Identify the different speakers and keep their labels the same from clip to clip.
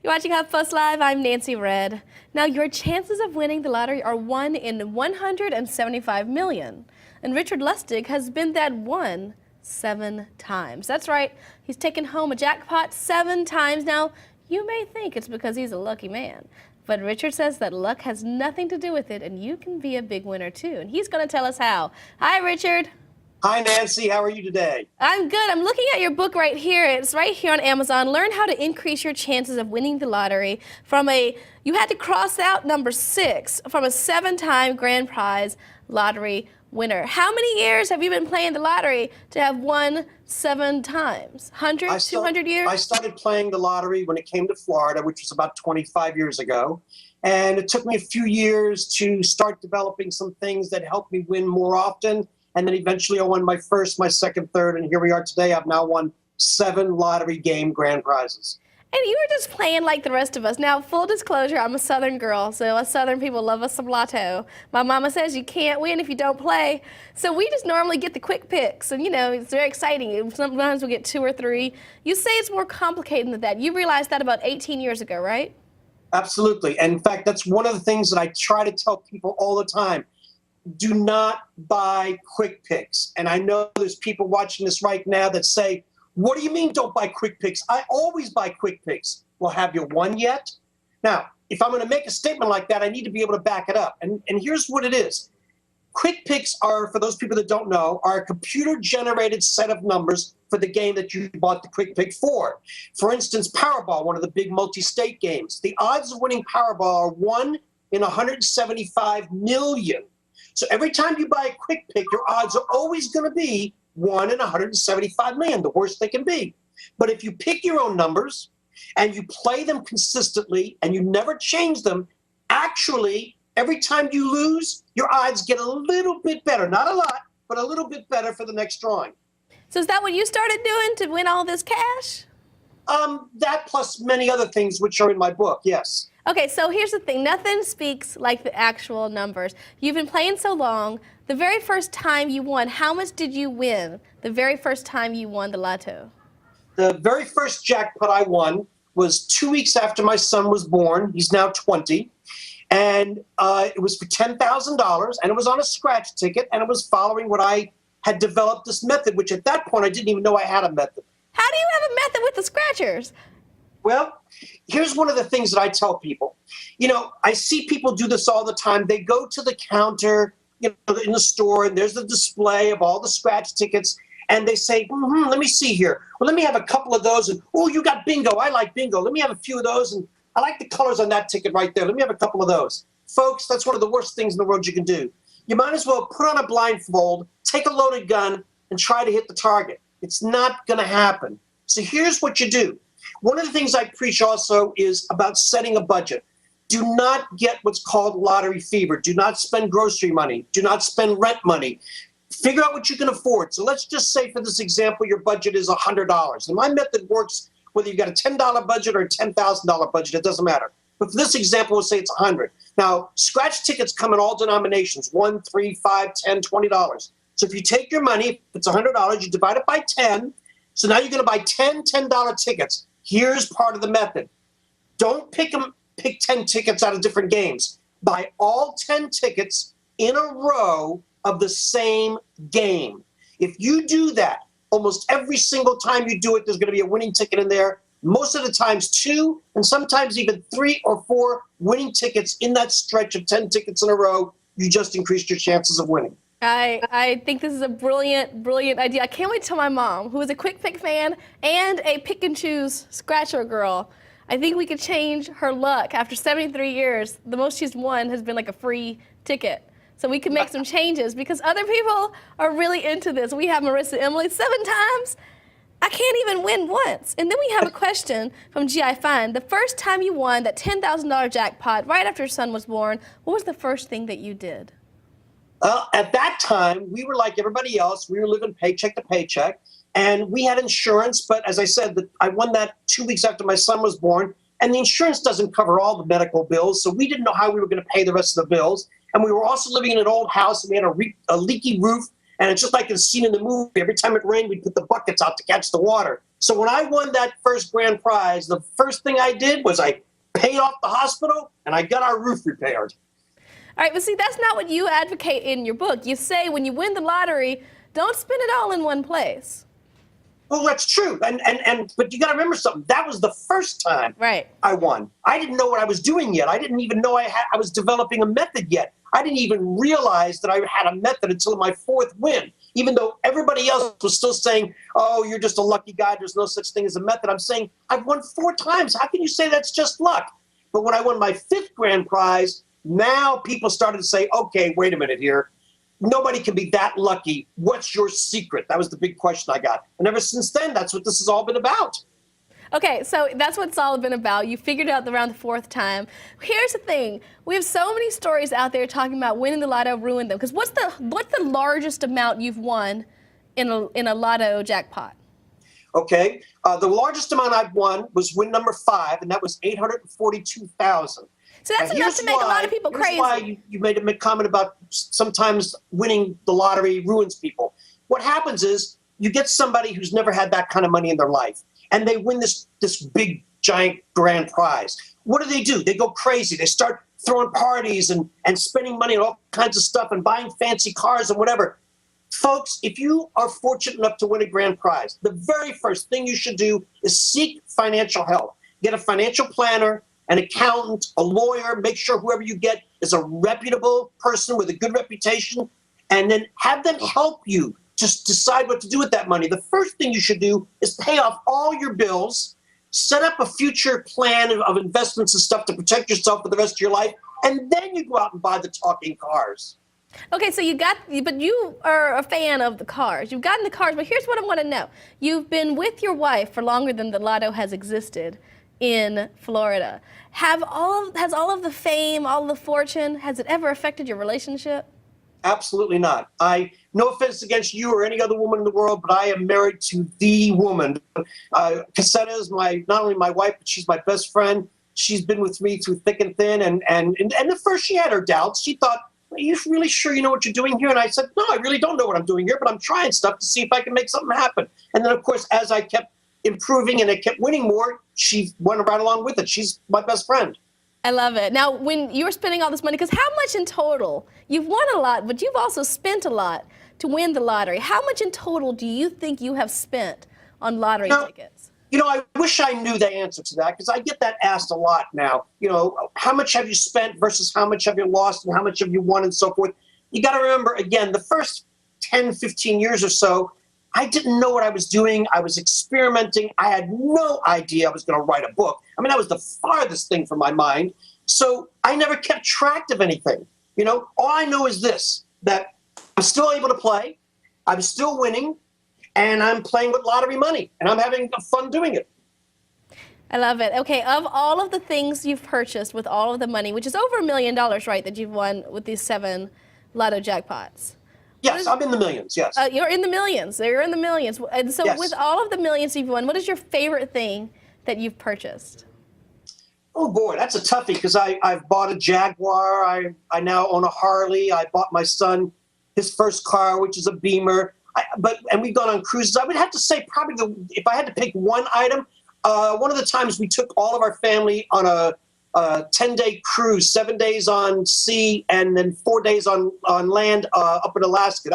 Speaker 1: You're watching HuffPost Live. I'm Nancy Red. Now, your chances of winning the lottery are 1 in 175 million. And Richard Lustig has been that one 7 times. That's right. He's taken home a jackpot 7 times. Now, you may think it's because he's a lucky man. But Richard says that luck has nothing to do with it, and you can be a big winner, too. And he's going to tell us how. Hi, Richard.
Speaker 2: Hi, Nancy. How are you today?
Speaker 1: I'm good. I'm looking at your book right here. It's right here on Amazon. Learn how to increase your chances of winning the lottery you had to cross out number 6 from a 7-time grand prize lottery winner. How many years have you been playing the lottery to have won 7 times? 100, 200 years?
Speaker 2: I started playing the lottery when it came to Florida, which was about 25 years ago. And it took me a few years to start developing some things that helped me win more often. And then eventually I won my first, my second, third, and here we are today. I've now won 7 lottery game grand prizes.
Speaker 1: And you were just playing like the rest of us. Now, full disclosure, I'm a Southern girl, so us Southern people love us some lotto. My mama says you can't win if you don't play. So we just normally get the quick picks, and you know, it's very exciting. Sometimes we get 2 or 3. You say it's more complicated than that. You realized that about 18 years ago, right?
Speaker 2: Absolutely. And in fact, that's one of the things that I try to tell people all the time. Do not buy quick picks. And I know there's people watching this right now that say, what do you mean don't buy quick picks? I always buy quick picks. Well, have you won yet? Now, if I'm going to make a statement like that, I need to be able to back it up. And here's what it is. Quick picks are, for those people that don't know, are a computer-generated set of numbers for the game that you bought the quick pick for. For instance, Powerball, one of the big multi-state games. The odds of winning Powerball are 1 in 175 million. So every time you buy a quick pick, your odds are always going to be 1 in 175 million, the worst they can be. But if you pick your own numbers and you play them consistently and you never change them, actually, every time you lose, your odds get a little bit better. Not a lot, but a little bit better for the next drawing.
Speaker 1: So is that what you started doing to win all this cash?
Speaker 2: That plus many other things which are in my book, yes.
Speaker 1: Okay, so here's the thing. Nothing speaks like the actual numbers. You've been playing so long. The very first time you won, how much did you win the very first time you won the lotto?
Speaker 2: The very first jackpot I won was 2 weeks after my son was born. He's now 20. And it was for $10,000, and it was on a scratch ticket, and it was following what I had developed this method, which at that point I didn't even know I had a method.
Speaker 1: How do you have a method with the scratchers?
Speaker 2: Well, here's one of the things that I tell people. You know, I see people do this all the time. They go to the counter, you know, in the store, and there's the display of all the scratch tickets, and they say, let me see here. Well, let me have a couple of those, and oh, you got bingo. I like bingo. Let me have a few of those, and I like the colors on that ticket right there. Let me have a couple of those. Folks, that's one of the worst things in the world you can do. You might as well put on a blindfold, take a loaded gun, and try to hit the target. It's not going to happen. So here's what you do. One of the things I preach also is about setting a budget. Do not get what's called lottery fever. Do not spend grocery money. Do not spend rent money. Figure out what you can afford. So let's just say, for this example, your budget is $100. And my method works whether you've got a $10 budget or a $10,000 budget. It doesn't matter. But for this example, we'll say it's $100. Now, scratch tickets come in all denominations, $1, $3, $5, $10, $20. So if you take your money, if it's $100, you divide it by 10. So now you're going to buy 10 $10 tickets. Here's part of the method. Don't pick 10 tickets out of different games. Buy all 10 tickets in a row of the same game. If you do that, almost every single time you do it, there's going to be a winning ticket in there. Most of the times 2, and sometimes even 3 or 4 winning tickets in that stretch of 10 tickets in a row. You just increased your chances of winning.
Speaker 1: I think this is a brilliant, brilliant idea. I can't wait to tell my mom, who is a quick pick fan and a pick and choose scratcher girl. I think we could change her luck. After 73 years, the most she's won has been like a free ticket. So we can make some changes because other people are really into this. We have Marissa Emily 7 times. I can't even win once. And then we have a question from GI Fund. The first time you won that $10,000 jackpot right after your son was born, what was the first thing that you did?
Speaker 2: At that time, we were like everybody else. We were living paycheck to paycheck, and we had insurance. But as I said, I won that 2 weeks after my son was born, and the insurance doesn't cover all the medical bills, so we didn't know how we were going to pay the rest of the bills. And we were also living in an old house, and we had a leaky roof, and it's just like it's seen in the movie. Every time it rained, we'd put the buckets out to catch the water. So when I won that first grand prize, the first thing I did was I paid off the hospital and I got our roof repaired.
Speaker 1: All right, but see, that's not what you advocate in your book. You say when you win the lottery, don't spend it all in one place.
Speaker 2: Well, that's true. But you got to remember something. That was the first time
Speaker 1: Right.
Speaker 2: I won. I didn't know what I was doing yet. I didn't even know I was developing a method yet. I didn't even realize that I had a method until my fourth win. Even though everybody else was still saying, oh, you're just a lucky guy. There's no such thing as a method. I'm saying I've won 4 times. How can you say that's just luck? But when I won my 5th grand prize, now people started to say, okay, wait a minute here. Nobody can be that lucky. What's your secret? That was the big question I got. And ever since then, that's what this has all been about.
Speaker 1: Okay, so that's what it's all been about. You figured it out around the 4th time. Here's the thing. We have so many stories out there talking about winning the lotto ruined them. Because what's the largest amount you've won in a lotto jackpot?
Speaker 2: Okay. The largest amount I've won was win number 5, and that was $842,000.
Speaker 1: So that's enough to make a lot of people crazy.
Speaker 2: Here's why you made a comment about sometimes winning the lottery ruins people. What happens is you get somebody who's never had that kind of money in their life, and they win this big, giant grand prize. What do? They go crazy. They start throwing parties and spending money on all kinds of stuff and buying fancy cars and whatever. Folks, if you are fortunate enough to win a grand prize, the very first thing you should do is seek financial help. Get a financial planner, an accountant, a lawyer. Make sure whoever you get is a reputable person with a good reputation, and then have them help you just decide what to do with that money. The first thing you should do is pay off all your bills, set up a future plan of investments and stuff to protect yourself for the rest of your life, and then you go out and buy the talking cars.
Speaker 1: Okay, so but you are a fan of the cars. You've gotten the cars, but here's what I want to know. You've been with your wife for longer than the lotto has existed in Florida. Has all of the fame, all of the fortune, has it ever affected your relationship?
Speaker 2: Absolutely not. No offense against you or any other woman in the world, but I am married to the woman. Cassetta is not only my wife, but she's my best friend. She's been with me through thick and thin. And at first she had her doubts. She thought, are you really sure you know what you're doing here? And I said, no, I really don't know what I'm doing here, but I'm trying stuff to see if I can make something happen. And then, of course, as I kept improving and I kept winning more, she went right along with it. She's my best friend.
Speaker 1: I love it. Now, when you're spending all this money, because how much in total? You've won a lot, but you've also spent a lot to win the lottery. How much in total do you think you have spent on lottery tickets?
Speaker 2: I wish I knew the answer to that, because I get that asked a lot now. How much have you spent versus how much have you lost and how much have you won and so forth. You got to remember, again, the first 10, 15 years or so, I didn't know what I was doing. I was experimenting. I had no idea I was going to write a book. I mean, that was the farthest thing from my mind. So I never kept track of anything. All I know is this, that I'm still able to play. I'm still winning. And I'm playing with lottery money. And I'm having fun doing it.
Speaker 1: I love it. Okay, of all of the things you've purchased with all of the money, which is over $1 million, right, that you've won with these 7 lotto jackpots.
Speaker 2: Yes, I'm in the millions, yes.
Speaker 1: You're in the millions. You're in the millions. And so
Speaker 2: yes.
Speaker 1: With all of the millions you've won, what is your favorite thing that you've purchased?
Speaker 2: Oh, boy, that's a toughie, because I've bought a Jaguar. I now own a Harley. I bought my son his first car, which is a Beamer. And we've gone on cruises. I would have to say probably if I had to pick one item, one of the times we took all of our family on a 10-day cruise, 7 days on sea and then 4 days on land up in Alaska.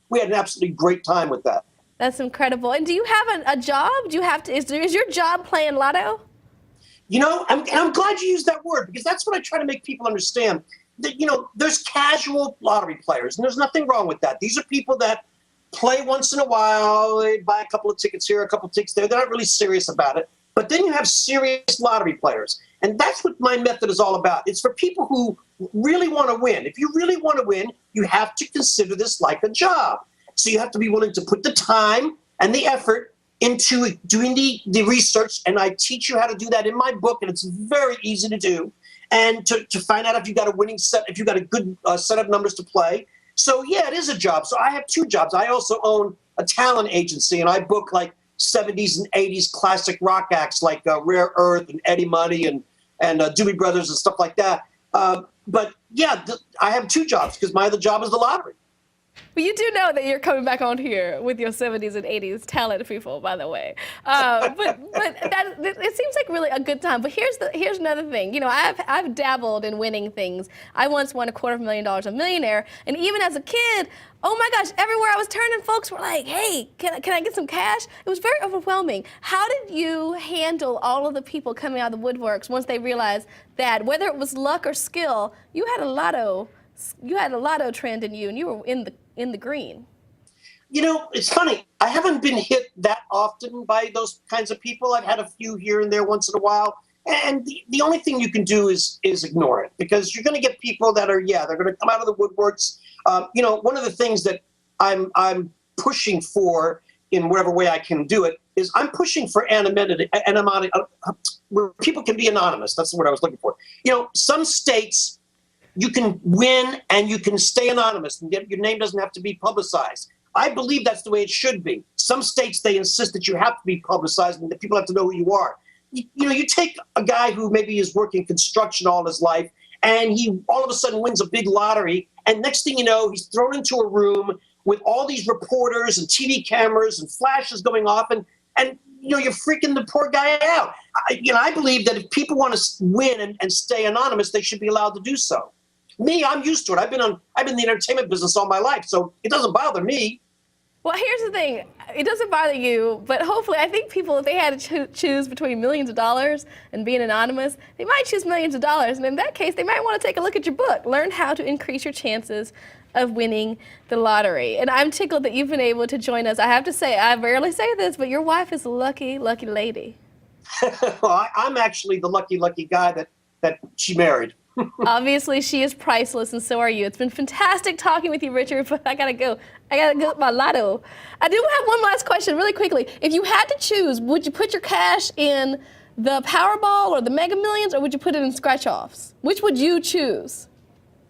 Speaker 2: We had an absolutely great time with that.
Speaker 1: That's incredible. And do you have a job? Is your job playing lotto?
Speaker 2: I'm glad you used that word, because that's what I try to make people understand. That, there's casual lottery players, and there's nothing wrong with that. These are people that play once in a while. They buy a couple of tickets here, a couple of tickets there. They're not really serious about it. But then you have serious lottery players. And that's what my method is all about. It's for people who really want to win. If you really want to win, you have to consider this like a job. So you have to be willing to put the time and the effort into doing the research. And I teach you how to do that in my book. And it's very easy to do. And to find out if you've got a winning set, if you've got a good set of numbers to play. So, yeah, it is a job. So I have 2 jobs. I also own a talent agency, and I book like 70s and 80s classic rock acts like Rare Earth and Eddie Money and Doobie Brothers and stuff like that. But, yeah, I have 2 jobs because my other job is the lottery.
Speaker 1: But you do know that you're coming back on here with your 70s and 80s talented people, by the way. It seems like really a good time. But here's another thing. You know, I've dabbled in winning things. I once won $250,000 a millionaire, and even as a kid, oh my gosh, everywhere I was turning, folks were like, "Hey, can I get some cash?" It was very overwhelming. How did you handle all of the people coming out of the woodworks once they realized that whether it was luck or skill, you had a lotto trend in you, and you were in the green?
Speaker 2: You know, it's funny. I haven't been hit that often by those kinds of people. I've had a few here and there once in a while. And the only thing you can do is ignore it, because you're going to get people that are, they're going to come out of the woodworks. You know, one of the things that I'm pushing for in whatever way I can do it is I'm pushing for anonymity, where people can be anonymous. That's the word I was looking for. You know, some states, you can win and you can stay anonymous and your name doesn't have to be publicized. I believe that's the way it should be. Some states, they insist that you have to be publicized and that people have to know who you are. You know, you take a guy who maybe is working construction all his life and he all of a sudden wins a big lottery, and next thing you know, he's thrown into a room with all these reporters and TV cameras and flashes going off, and you know, you're freaking the poor guy out. I believe that if people want to win and stay anonymous, they should be allowed to do so. Me, I'm used to it. I've been in the entertainment business all my life, so it doesn't bother me.
Speaker 1: Well, here's the thing. It doesn't bother you, but hopefully, I think people, if they had to choose between millions of dollars and being anonymous, they might choose millions of dollars. And in that case, they might want to take a look at your book. Learn how to increase your chances of winning the lottery. And I'm tickled that you've been able to join us. I have to say, I rarely say this, but your wife is a lucky, lucky lady.
Speaker 2: Well, I'm actually the lucky, lucky guy that she married.
Speaker 1: Obviously, she is priceless, and so are you. It's been fantastic talking with you, Richard, but I gotta go. I gotta go with my lotto. I do have one last question, really quickly. If you had to choose, would you put your cash in the Powerball or the Mega Millions, or would you put it in scratch-offs? Which would you choose?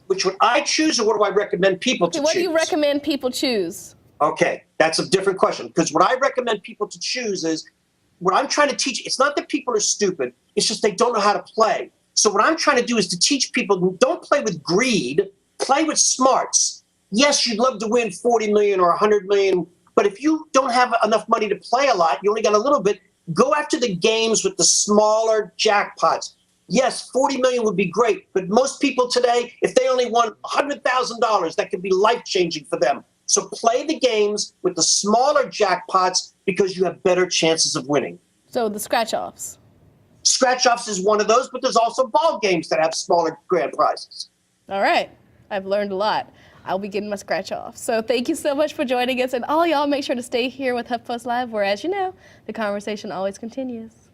Speaker 2: Which would I choose, or what do I recommend people to choose?
Speaker 1: What do you recommend people choose?
Speaker 2: Okay, that's a different question, because what I recommend people to choose is, what I'm trying to teach, it's not that people are stupid, it's just they don't know how to play. So what I'm trying to do is to teach people, don't play with greed, play with smarts. Yes, you'd love to win 40 million or 100 million, but if you don't have enough money to play a lot, you only got a little bit, go after the games with the smaller jackpots. Yes, 40 million would be great, but most people today, if they only won $100,000, that could be life-changing for them. So play the games with the smaller jackpots because you have better chances of winning.
Speaker 1: So the scratch-offs.
Speaker 2: Scratch-offs is one of those, but there's also ball games that have smaller grand prizes.
Speaker 1: All right. I've learned a lot. I'll be getting my scratch-off. So thank you so much for joining us. And all y'all make sure to stay here with HuffPost Live, where, as you know, the conversation always continues.